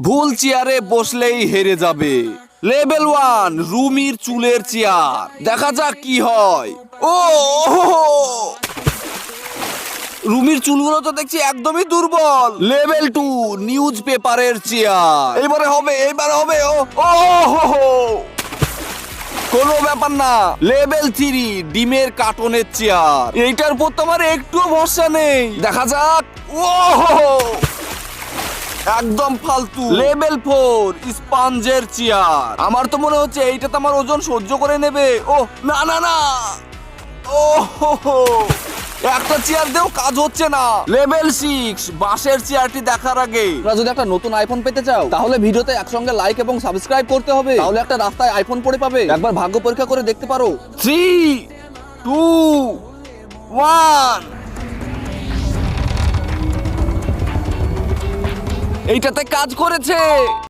ভুল চেয়ারে বসলেই হেরে যাবে। লেভেল 1 রুমির চুলের চেয়ার, দেখা যাক কি হয়। ও রুমির চুলগুলো তো দেখছি একদমই দুর্বল। লেভেল 2 নিউজ পেপারের চেয়ার, এবারে হবে। ও ও হো হো। কোনো ব্যাপার না। লেভেল 3 ডিমের কার্টনের চেয়ার, এইটার উপর তো আমার একটুও ভরসা নেই, দেখা যাক। ও হো হো। একদম ফালতু। লেভেল 4 স্পঞ্জের চেয়ার, আমার তো মনে হচ্ছে এইটাতে আমার ওজন সহ্য করে নেবে। ও না না না, ও হো হো। একটা চেয়ার দিয়েও কাজ হচ্ছে না। লেভেল 6 বাঁশের চেয়ারটি দেখার আগে তোমরা যদি একটা নতুন আইফোন পেতে চাও তাহলে ভিডিওতে একসঙ্গে লাইক এবং সাবস্ক্রাইব করতে হবে, তাহলে একটা রাস্তায় আইফোন পড়ে পাবে। একবার ভাগ্য পরীক্ষা করে দেখতে পারো। 3 2 1। এইটাতে কাজ করেছে।